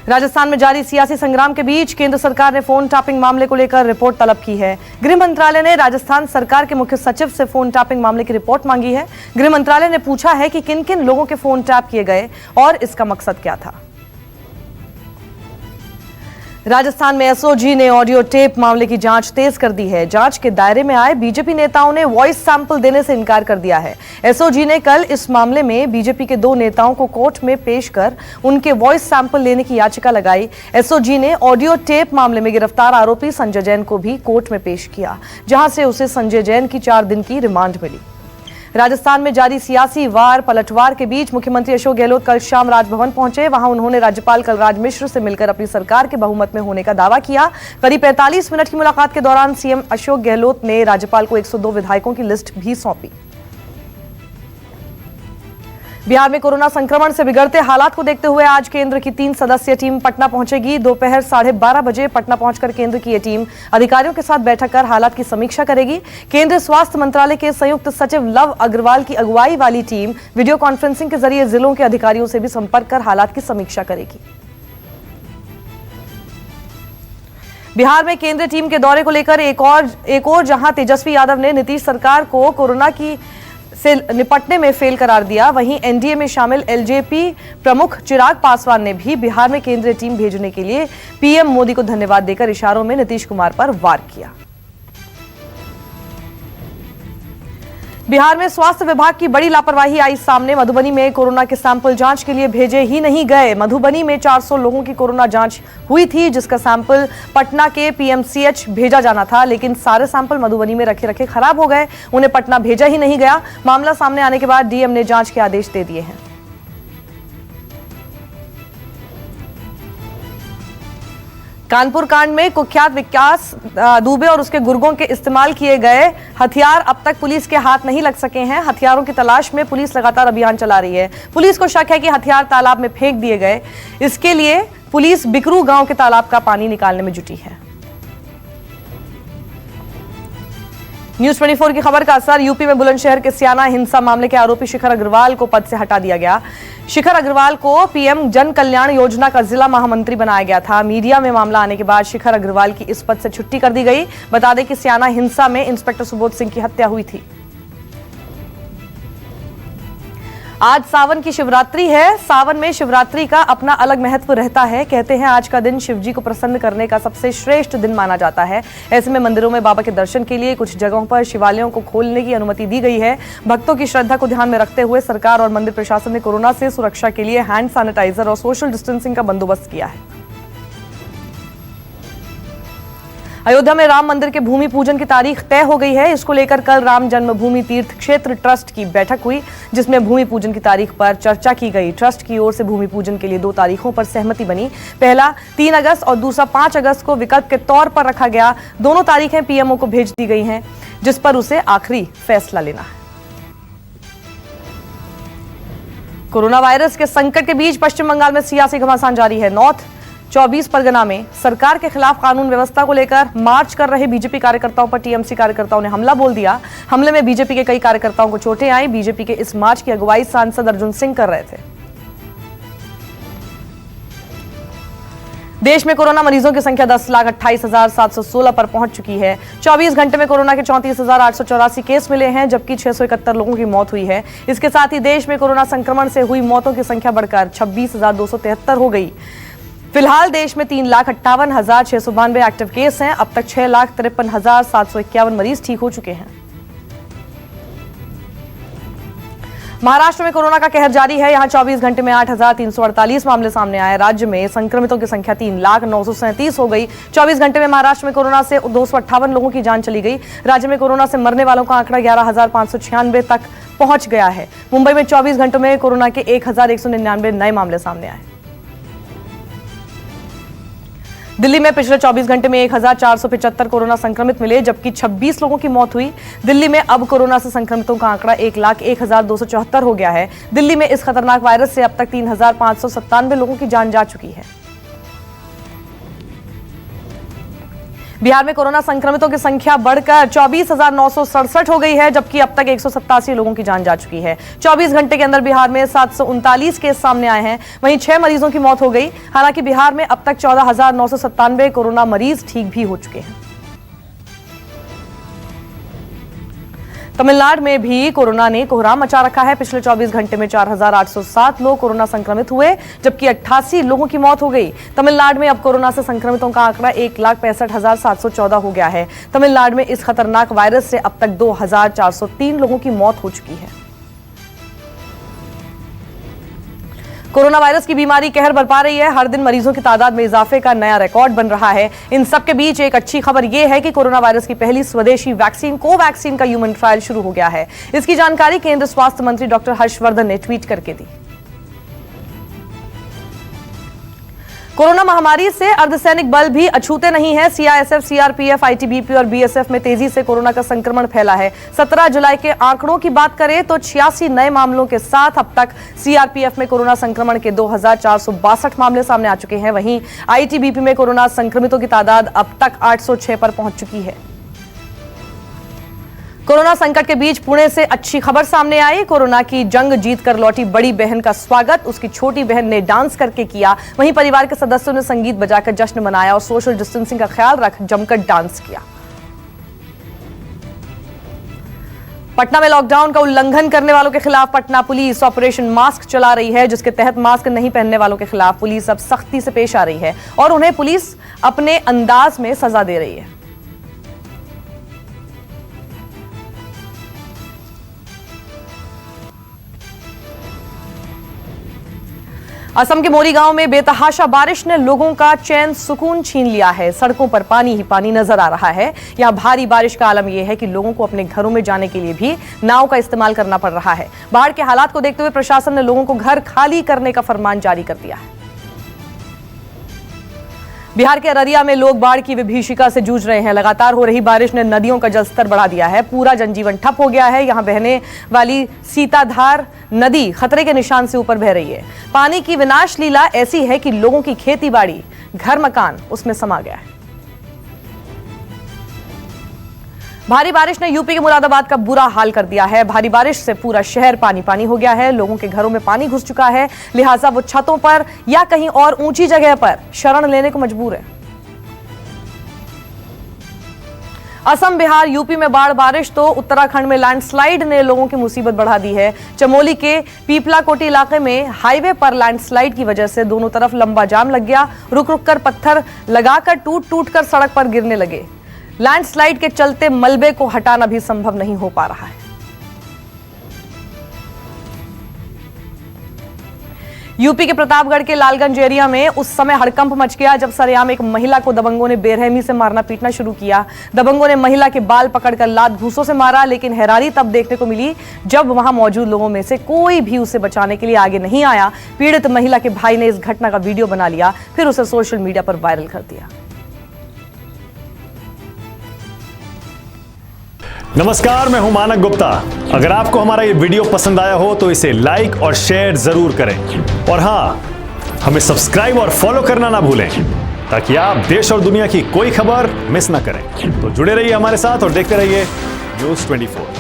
राजस्थान में जारी सियासी संग्राम के बीच केंद्र सरकार ने फोन टैपिंग मामले को लेकर रिपोर्ट तलब की है। गृह मंत्रालय ने राजस्थान सरकार के मुख्य सचिव से फोन टैपिंग मामले की रिपोर्ट मांगी है। गृह मंत्रालय ने पूछा है कि किन किन लोगों के फोन टैप किए गए और इसका मकसद क्या था। राजस्थान में एसओजी ने ऑडियो टेप मामले की जांच तेज कर दी है। जांच के दायरे में आए बीजेपी नेताओं ने वॉइस सैंपल देने से इनकार कर दिया है। एसओजी ने कल इस मामले में बीजेपी के 2 नेताओं को कोर्ट में पेश कर उनके वॉइस सैंपल लेने की याचिका लगाई। एसओजी ने ऑडियो टेप मामले में गिरफ्तार आरोपी संजय जैन को भी कोर्ट में पेश किया, जहां से उसे संजय जैन की 4 दिन की रिमांड मिली। राजस्थान में जारी सियासी वार पलटवार के बीच मुख्यमंत्री अशोक गहलोत कल शाम राजभवन पहुंचे। वहां उन्होंने राज्यपाल कलराज मिश्र से मिलकर अपनी सरकार के बहुमत में होने का दावा किया। करीब 45 मिनट की मुलाकात के दौरान सीएम अशोक गहलोत ने राज्यपाल को 102 विधायकों की लिस्ट भी सौंपी। बिहार में कोरोना संक्रमण से बिगड़ते हालात को देखते हुए आज केंद्र की 3 सदस्यीय टीम पटना पहुंचेगी। दोपहर 12:30 बजे पटना पहुंचकर केंद्र की यह टीम अधिकारियों के साथ बैठक कर हालात की समीक्षा करेगी। केंद्रीय स्वास्थ्य मंत्रालय के संयुक्त सचिव लव अग्रवाल की अगुवाई वाली टीम वीडियो कॉन्फ्रेंसिंग के जरिए जिलों के अधिकारियों से भी संपर्क कर हालात की समीक्षा करेगी। बिहार में केंद्रीय टीम के दौरे को लेकर एक और जहां तेजस्वी यादव ने नीतीश सरकार को कोरोना से निपटने में फेल करार दिया, वहीं एनडीए में शामिल एलजेपी प्रमुख चिराग पासवान ने भी बिहार में केंद्रीय टीम भेजने के लिए पीएम मोदी को धन्यवाद देकर इशारों में नीतीश कुमार पर वार किया। बिहार में स्वास्थ्य विभाग की बड़ी लापरवाही आई सामने। मधुबनी में कोरोना के सैंपल जांच के लिए भेजे ही नहीं गए। मधुबनी में 400 लोगों की कोरोना जांच हुई थी, जिसका सैंपल पटना के पीएमसीएच भेजा जाना था, लेकिन सारे सैंपल मधुबनी में रखे खराब हो गए। उन्हें पटना भेजा ही नहीं गया। मामला सामने आने के बाद डीएम ने जांच के आदेश दे दिए हैं। कानपुर कांड में कुख्यात विकास दुबे और उसके गुर्गों के इस्तेमाल किए गए हथियार अब तक पुलिस के हाथ नहीं लग सके हैं। हथियारों की तलाश में पुलिस लगातार अभियान चला रही है। पुलिस को शक है कि हथियार तालाब में फेंक दिए गए। इसके लिए पुलिस बिकरू गांव के तालाब का पानी निकालने में जुटी है। न्यूज 24 की खबर का असर। यूपी में बुलंदशहर के सियाना हिंसा मामले के आरोपी शिखर अग्रवाल को पद से हटा दिया गया। शिखर अग्रवाल को पीएम जन कल्याण योजना का जिला महामंत्री बनाया गया था। मीडिया में मामला आने के बाद शिखर अग्रवाल की इस पद से छुट्टी कर दी गई। बता दें कि सियाना हिंसा में इंस्पेक्टर सुबोध सिंह की हत्या हुई थी। आज सावन की शिवरात्रि है। सावन में शिवरात्रि का अपना अलग महत्व रहता है। कहते हैं आज का दिन शिव जी को प्रसन्न करने का सबसे श्रेष्ठ दिन माना जाता है। ऐसे में मंदिरों में बाबा के दर्शन के लिए कुछ जगहों पर शिवालयों को खोलने की अनुमति दी गई है। भक्तों की श्रद्धा को ध्यान में रखते हुए सरकार और मंदिर प्रशासन ने कोरोना से सुरक्षा के लिए हैंड सैनिटाइजर और सोशल डिस्टेंसिंग का बंदोबस्त किया है। अयोध्या में राम मंदिर के भूमि पूजन की तारीख तय हो गई है। इसको लेकर कल राम जन्मभूमि तीर्थ क्षेत्र ट्रस्ट की बैठक हुई, जिसमें भूमि पूजन की तारीख पर चर्चा की गई। ट्रस्ट की ओर से भूमि पूजन के लिए 2 तारीखों पर सहमति बनी। पहला 3 अगस्त और दूसरा 5 अगस्त को विकल्प के तौर पर रखा गया। दोनों तारीखें पीएमओ को भेज दी गई हैं, जिस पर उसे आखिरी फैसला लेना है। कोरोना वायरस के संकट के बीच पश्चिम बंगाल में सियासी घमासान जारी है। नॉर्थ 24 परगना में सरकार के खिलाफ कानून व्यवस्था को लेकर मार्च कर रहे बीजेपी कार्यकर्ताओं पर टीएमसी कार्यकर्ताओं ने हमला बोल दिया। हमले में बीजेपी के कई कार्यकर्ताओं को चोटें आई। बीजेपी के इस मार्च की अगुवाई सांसद अर्जुन सिंह कर रहे थे। देश में कोरोना मरीजों की संख्या 10,28,716 पर पहुंच चुकी है। 24 घंटे में कोरोना के 34,884 केस मिले हैं, जबकि 671 लोगों की मौत हुई है। इसके साथ ही देश में कोरोना संक्रमण से हुई मौतों की संख्या बढ़कर 26,273 हो गई। फिलहाल देश में 3,58,692 एक्टिव केस हैं। अब तक 6,53,751 मरीज ठीक हो चुके हैं। महाराष्ट्र में कोरोना का कहर जारी है। यहां 24 घंटे में 8,348 मामले सामने आए। राज्य में संक्रमितों की संख्या 3,09,37 हो गई। 24 घंटे में महाराष्ट्र में कोरोना से 258 लोगों की जान चली गई। राज्य में कोरोना से मरने वालों का आंकड़ा 11,596 तक पहुंच गया है। मुंबई में 24 घंटों में कोरोना के 1,199 नए मामले सामने आए। दिल्ली में पिछले 24 घंटे में 1,475 कोरोना संक्रमित मिले, जबकि 26 लोगों की मौत हुई। दिल्ली में अब कोरोना से संक्रमितों का आंकड़ा 1,01,274 हो गया है। दिल्ली में इस खतरनाक वायरस से अब तक 3,597 लोगों की जान जा चुकी है। बिहार में कोरोना संक्रमितों की संख्या बढ़कर 24,967 हो गई है, जबकि अब तक 187 लोगों की जान जा चुकी है। 24 घंटे के अंदर बिहार में 739 केस सामने आए हैं। वहीं 6 मरीजों की मौत हो गई। हालांकि बिहार में अब तक 14,997 कोरोना मरीज ठीक भी हो चुके हैं। तमिलनाडु में भी कोरोना ने कोहराम मचा रखा है। पिछले 24 घंटे में 4,807 लोग कोरोना संक्रमित हुए, जबकि 88 लोगों की मौत हो गई। तमिलनाडु में अब कोरोना से संक्रमितों का आंकड़ा 1,65,714 हो गया है। तमिलनाडु में इस खतरनाक वायरस से अब तक 2,403 लोगों की मौत हो चुकी है। कोरोना वायरस की बीमारी कहर बरपा रही है। हर दिन मरीजों की तादाद में इजाफे का नया रिकॉर्ड बन रहा है। इन सबके बीच एक अच्छी खबर यह है कि कोरोना वायरस की पहली स्वदेशी वैक्सीन कोवैक्सीन का ह्यूमन ट्रायल शुरू हो गया है। इसकी जानकारी केंद्र स्वास्थ्य मंत्री डॉक्टर हर्षवर्धन ने ट्वीट करके दी। कोरोना महामारी से अर्धसैनिक बल भी अछूते नहीं है। सीआईएसएफ, सीआरपीएफ, आईटीबीपी और बीएसएफ में तेजी से कोरोना का संक्रमण फैला है। 17 जुलाई के आंकड़ों की बात करें तो 86 नए मामलों के साथ अब तक सीआरपीएफ में कोरोना संक्रमण के 2,462 मामले सामने आ चुके हैं। वहीं आईटीबीपी में कोरोना संक्रमितों की तादाद अब तक 806 पर पहुंच चुकी है। कोरोना संकट के बीच पुणे से अच्छी खबर सामने आई। कोरोना की जंग जीतकर लौटी बड़ी बहन का स्वागत उसकी छोटी बहन ने डांस करके किया। वहीं परिवार के सदस्यों ने संगीत बजाकर जश्न मनाया और सोशल डिस्टेंसिंग का ख्याल रख जमकर डांस किया। पटना में लॉकडाउन का उल्लंघन करने वालों के खिलाफ पटना पुलिस ऑपरेशन मास्क चला रही है, जिसके तहत मास्क नहीं पहनने वालों के खिलाफ पुलिस अब सख्ती से पेश आ रही है और उन्हें पुलिस अपने अंदाज में सजा दे रही है। असम के मोरी गांव में बेतहाशा बारिश ने लोगों का चैन सुकून छीन लिया है। सड़कों पर पानी ही पानी नजर आ रहा है। यहां भारी बारिश का आलम यह है कि लोगों को अपने घरों में जाने के लिए भी नाव का इस्तेमाल करना पड़ रहा है। बाढ़ के हालात को देखते हुए प्रशासन ने लोगों को घर खाली करने का फरमान जारी कर दिया है। बिहार के अररिया में लोग बाढ़ की विभीषिका से जूझ रहे हैं। लगातार हो रही बारिश ने नदियों का जलस्तर बढ़ा दिया है। पूरा जनजीवन ठप हो गया है। यहां बहने वाली सीताधार नदी खतरे के निशान से ऊपर बह रही है। पानी की विनाश लीला ऐसी है कि लोगों की खेती बाड़ी, घर मकान उसमें समा गया है। भारी बारिश ने यूपी के मुरादाबाद का बुरा हाल कर दिया है। भारी बारिश से पूरा शहर पानी पानी हो गया है। लोगों के घरों में पानी घुस चुका है, लिहाजा वो छतों पर या कहीं और ऊंची जगह पर शरण लेने को मजबूर है। असम, बिहार, यूपी में बाढ़ बारिश तो उत्तराखंड में लैंडस्लाइड ने लोगों की मुसीबत बढ़ा दी है। चमोली के पीपलाकोटी इलाके में हाईवे पर लैंडस्लाइड की वजह से दोनों तरफ लंबा जाम लग गया। रुक रुक कर पत्थर लगाकर टूट टूट कर सड़क पर गिरने लगे। लैंडस्लाइड के चलते मलबे को हटाना भी संभव नहीं हो पा रहा है। यूपी के प्रतापगढ़ के लालगंज एरिया में उस समय हड़कंप मच गया जब सरेआम एक महिला को दबंगों ने बेरहमी से मारना पीटना शुरू किया। दबंगों ने महिला के बाल पकड़कर लात घूंसों से मारा, लेकिन हैरानी तब देखने को मिली जब वहां मौजूद लोगों में से कोई भी उसे बचाने के लिए आगे नहीं आया। पीड़ित महिला के भाई ने इस घटना का वीडियो बना लिया, फिर उसे सोशल मीडिया पर वायरल कर दिया। नमस्कार, मैं हूं मानक गुप्ता। अगर आपको हमारा ये वीडियो पसंद आया हो तो इसे लाइक और शेयर जरूर करें और हां, हमें सब्सक्राइब और फॉलो करना ना भूलें ताकि आप देश और दुनिया की कोई खबर मिस ना करें। तो जुड़े रहिए हमारे साथ और देखते रहिए न्यूज़ 24।